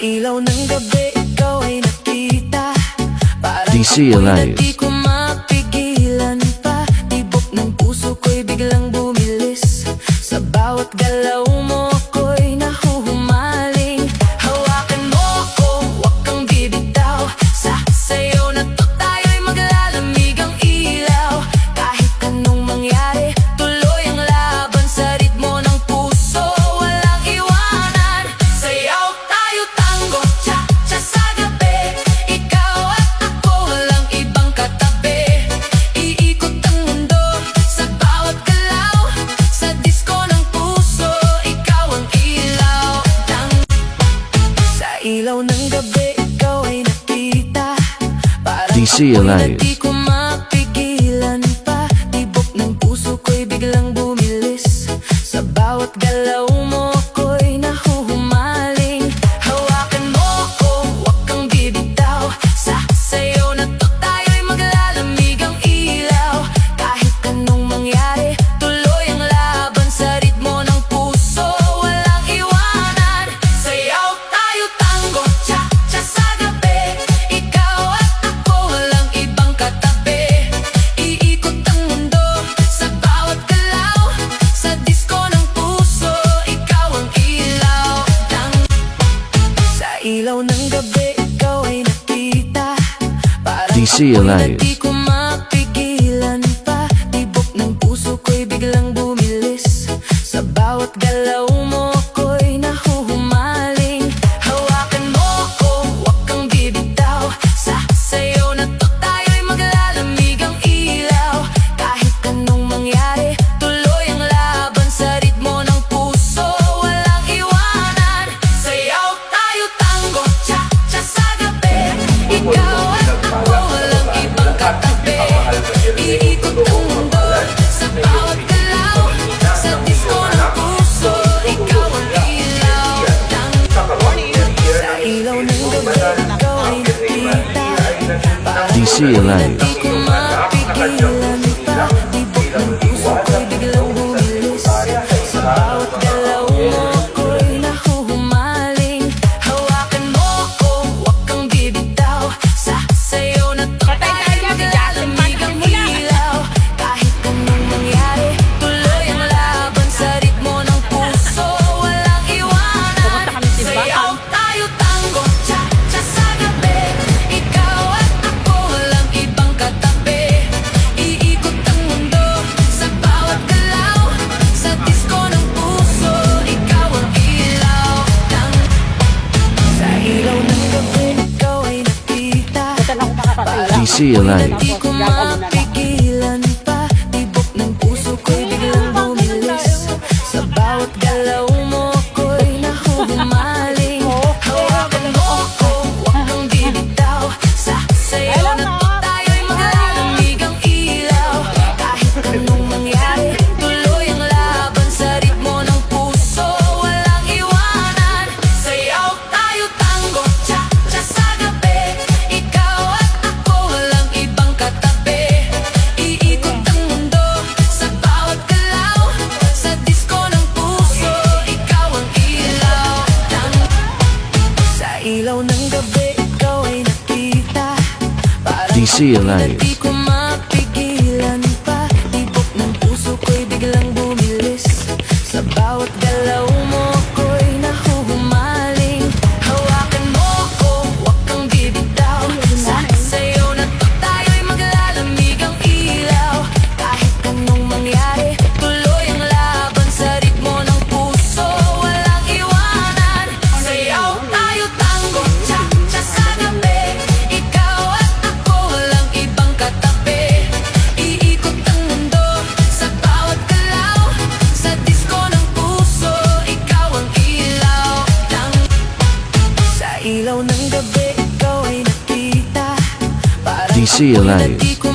ilaw ng gabi, ikaw ay nakita. Parang DC ako'y Alive. di ko mapigilan pa. Tibok ng puso ko'y biglang bumilis. Sa bawat galaw mo ko'y nahuhumaling. Hawakan mo ako, huwag kang bibitaw. Sa sayo na to tayo'y maglalamig ang ilaw. Kahit anong mangyari, tuloy ang laban sa ritmo ng puso. Walang iwanan. Sayaw tayo tango, cha-cha sa gabi. Ikaw at ako, walang ibang katabi. Iikot ang mundo sa bawat galaw. Sa disco ng puso, ikaw ang ilaw. Sa ilaw ng gabi, ikaw ay nakita. Parang DC ako'y Alive. di ko mapigilan pa. Tibok ng puso ko'y biglang bumilis. Sa bawat galaw mo ko'y nahuhumaling. Hawakan mo ako, huwag kang bibitaw. Sa sayo na to tayo'y maglalamig ang ilaw. Kahit anong mangyari, tuloy ang laban sa ritmo ng puso. Walang iwanan. Sayaw tayo tango, cha-cha sa gabi. Ikaw at ako, walang ibang katabi. Iikot ang mundo sa bawat galaw. Sa disco ng puso, ikaw ang ilaw. Sa ilaw ng gabi, ikaw ay nakita. Parang DC ako'y Alive. di ko mapigilan pa. Tibok ng puso ko'y biglang bumilis. Sa bawat galaw mo ko'y nahuhumaling. Hawakan mo ako, huwag kang bibitaw. Sa sayo na to tayo'y maglalamig ang ilaw. Kahit anong mangyari, tuloy ang laban sa ritmo ng puso. Walang iwanan. Sayaw tayo tango, cha-cha sa gabi. Ikaw at ako, walang ibang katabi. Iikot ang mundo sa bawat galaw. Sa disco ng puso, ikaw ang ilaw. Sa ilaw ng gabi, ikaw ay nakita. Parang DC ako'y Alive. di ko mapigilan pa. Tibok ng puso ko'y biglang bumilis. Sa bawat galaw mo ko'y nahuhumaling. Hawakan mo ako, huwag kang bibitaw. Sa sayo na to tayo'y maglalamig ang ilaw. Kahit anong mangyari, tuloy ang laban sa ritmo ng puso. Walang iwanan. Sayaw tayo tango, cha-cha sa gabi. Ikaw at ako, walang ibang katabi. Iikot ang mundo sa bawat galaw. Sa disco ng puso, ikaw ang ilaw. Sa ilaw ng gabi, ikaw ay nakita. DC Alive. Di ko mapigilan pa. Tibok ng puso ko'y biglang bumilis. Sa bawat galaw mo ko'y nahuhumaling. Hawakan mo ako, huwag kang bibitaw. Sa sayo na to tayo'y maglalamig ang ilaw. Kahit anong mangyari, tuloy ang laban sa ritmo ng puso. Walang iwanan. Sayaw tayo tango, cha-cha sa gabi. Ikaw at ako, walang ibang katabi. Iikot ang mundo sa bawat galaw. Sa disco ng puso, ikaw ang ilaw. Sa ilaw ng gabi, ikaw ay nakita. Parang DC ako'y Alive. di ko mapigilan pa. Tibok ng puso ko'y biglang bumilis. Sa bawat galaw mo ko'y nahuhumaling. Hawakan mo ako, huwag kang bibitaw. Sa sayo na to tayo'y maglalamig ang ilaw. Kahit anong mangyari, tuloy ang laban sa ritmo ng puso. Walang iwanan. Sayaw tayo tango, cha-cha sa gabi. Ikaw at ako, walang ibang katabi. Iikot ang mundo sa bawat galaw. Sa disco ng puso, ikaw ang ilaw. Sa ilaw ng gabi, ikaw ay nakita. Parang DC ako'y Alive. di ko